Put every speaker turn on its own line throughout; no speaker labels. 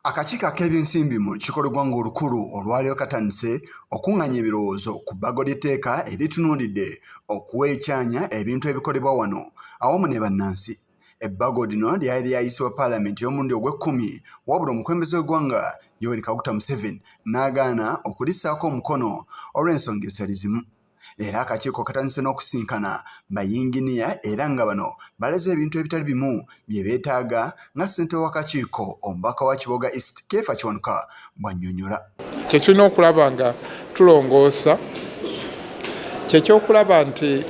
Akakiiko ak'ebyensimbi mu kikolebwa ng'olukulu olwaliro katandise okuŋŋaanya ebirowoozo ku bbago ly'etteeka eritunuulidde okuwa ekyanya ebintu ebikolebwa wano awamu ne bannansi. Ebbago lino lyali lyayisibwa Paalamenti y'omulundi ogw'ekkumi wabula omukulembeze w'eggwanga Yoweri Kaguta Museveni n'agaana okulissaako omukono olw'ensonga ezitali zimu. Era akakiiko katandise n'okusinkana bayinginiya era nga bano baleze ebintu ebitali bimu bye beetaaga nga ssentebe w'akakiiko omubaka wa Kiboga East Keefa Kiwanuka bw'annyonnyola.
Kye tulina okulaba nga tulongoosa kye ky'okulaba nti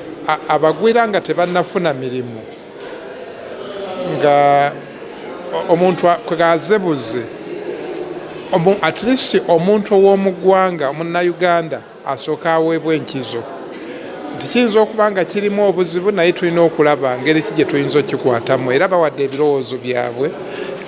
abagwira nga tebannafuna mirimu nga omuntu kwegazebuze at least omuntu ow'omu ggwanga Munnayuganda asooka aweebwa enkizo. Tikiyinza okuba nga kirimu obuzibu naye tulina okulaba ngeri ki gye tuyinza okukikwatamu era bawadde ebirowoozo byabwe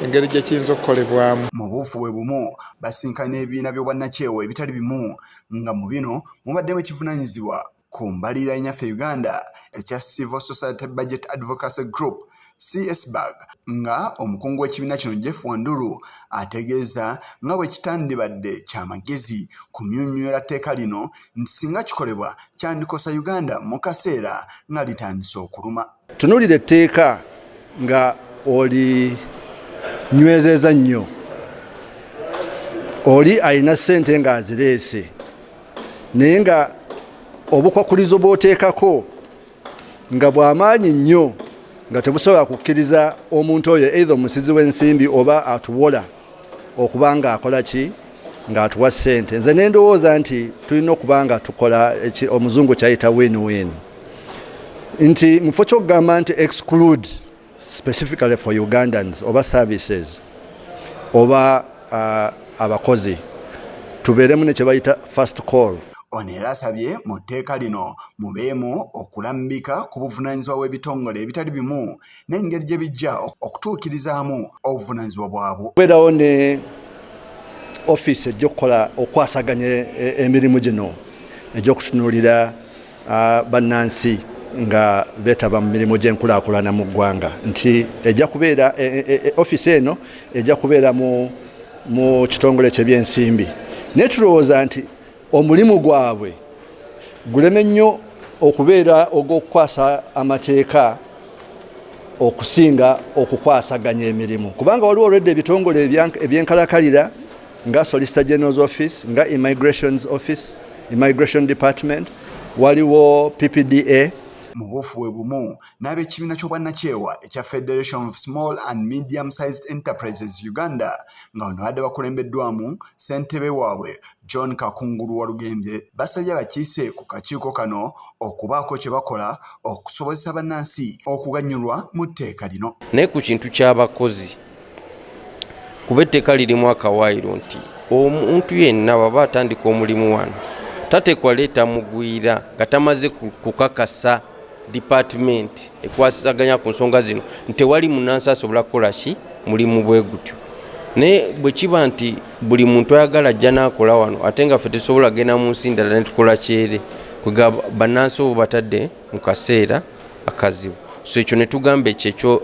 engeri gye kiyinza okukolebwamu.
Mu buufu bwe bumu basinkana ebibiina by'obwannakyewa ebitali bimu nga mu bino mubaddemu ekivunaanyizibwa ku mbalirira y'ennyaffe Uganda ekya Civil Society Budget Advocacy Group Ebbago nga omukungu w'ekibiina kino Jeff Wandulu ategeeza nga bwe kitandibadde ky'amagezi ku nnyonnyola tteeka lino nti singa kikolebwa kyandikosa Uganda mu kaseera nga litandise okuluma.
Tunuulira etteeka nga oli nywezeza nnyo, oli alina ssente ng'azireese naye nga obukwakulizo bw'oteekako nga bw'amaanyi nnyo nga tebusobola kukkiriza omuntu oyo either omusizi w'ensimbi oba atuwola okuba nga akola ki ng'atuwa ssente. Nze ne ndowooza nti tulina okuba nga tukola omuzungu kyayita win-win, nti mufo ky'okugamba nti exclude specifically for Ugandans oba services oba abakozi, tubeeremu ne kye bayita first call.
Ono era asabye mu tteeka lino mubeemu okulambika ku buvunaanyizibwa bw'ebitongole ebitali bimu n'engeri gye bijja okutuukirizaamu obuvunaanyizibwa bwabwo.
Kubeerawo ne ofiisi ejja okukola okwasaganya emirimu gino egy'okutunuulira bannansi nga beetaba mu mirimu gy'enkulaakulana mu ggwanga, nti ejja kubeera ofiisi eno ejja kubeera mu kitongole ky'ebyensimbi. Naye tulowooza nti omulimu gwabwe guleme nnyo okubeera ogw'okukwasa amateeka okusinga okukwasaganya emirimu, kubanga waliwo olwedde ebitongole ebyenkalakalira nga Solicitor General's Office, nga Immigration Department, waliwo PPDA.
Mu buufu bwe bumu n'ab'ekibiina ky'obwannakyewa ekya Federation of Small and Medium-Sized Enterprises Uganda nga bano badde bakulembeddwamu ssentebe waabwe John Kakungulu Walugembye basabye abakiise ku kakiiko kano okubaako kye bakola okusobozesa bannansi okuganyulwa mu tteeka lino.
Naye ku kintu ky'abakozi kuba etteeka lirimu akawaayiro nti omuntu yenna baba atandika omulimu wano tateekwa leeta mugwira nga tamaze kukakasa department ekwasaganya ku nsonga zino nti wali munnansi asobola kukola ki mulimu bwe gutyo. Naye bwe kiba nti buli muntu ayagala ajja n'akola wano ate nga ffe tesobola genda mu nsi ndala ne tukola kyere kwega bannansi obo batadde mu kaseera akazibu. So ekyo ne tugamba ekyo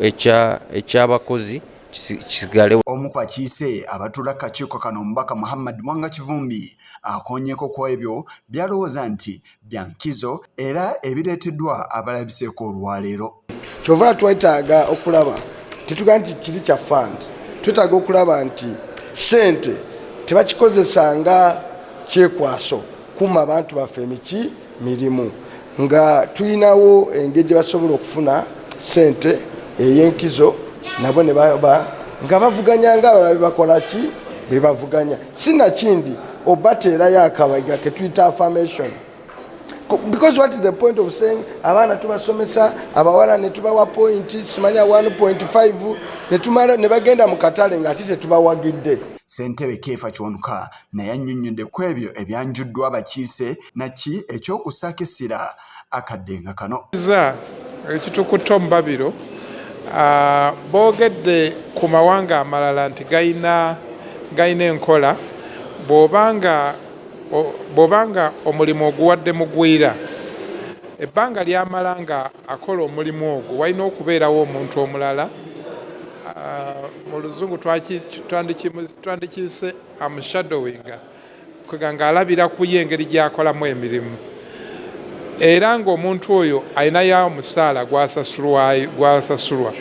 eky'abakozi kisigale.
Omu ku bakiise abatuula kakiiko kano omubaka Muhammad Mwanga Kivumbi akoonyeeko ku ebyo byalowooza nti bya nkizo era ebireeteddwa abalabiseeko olwaleero.
Kyova twetaaga okulaba tetugaa nti kiri kya fund, twetaaga okulaba nti ssente tebakikozesa nga kyekwaso kuma abantu baffe mirimu, nga tulinawo engeri gye basobola okufuna ssente ey'enkizo nabo ne baba nga bavuganya nga abalala bakola ki bebavuganya. Sinakindi obateerayo akabaga ke tuyita affirmation, because what is the point of saying abaana tubasomesa abawala ne tubawa point simanya 1.5 ne bagenda mu katale nga ate tetubawagidde.
Ssentebe Keefa Kiwanuka naye annyonnyodde ku ebyo ebyanjuddwa abakiise naki ekyokussaako essira akaddenga kano.
Ekitukutte omu babiro boogedde ku mawanga amalala nti gayina enkola bw'obanga omulimu oguwadde mugwira ebbanga ly'amala nga akola omulimu ogwo walina okubeerawo omuntu omulala mu luzungu twandikiyise amushadowinga kweganga alabira ku ye engeri gyakolamu emirimu era ng'omuntu oyo alinayo omusaala gwasasulwa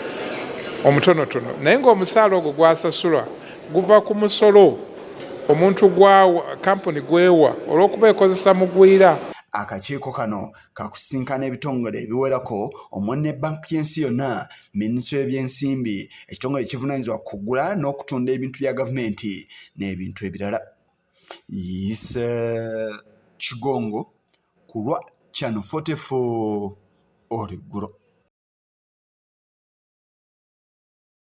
omutonotono naye ng'omusaala ogwo gwasasulwa guva ku musolo omuntu gwa kampuni gwewa olw'okuba ekozesa mugwira.
Akakiiko kano kakusinkana ebitongole ebiwerako omwo ne banki y'ensi yonna, minisitule y'ebyensimbi, ekitongole ekivunaanyizibwa kugula n'okutunda ebintu bya gavumenti n'ebintu ebirala. Yise Kigongo ku lwa Channel 44 Oliggulo.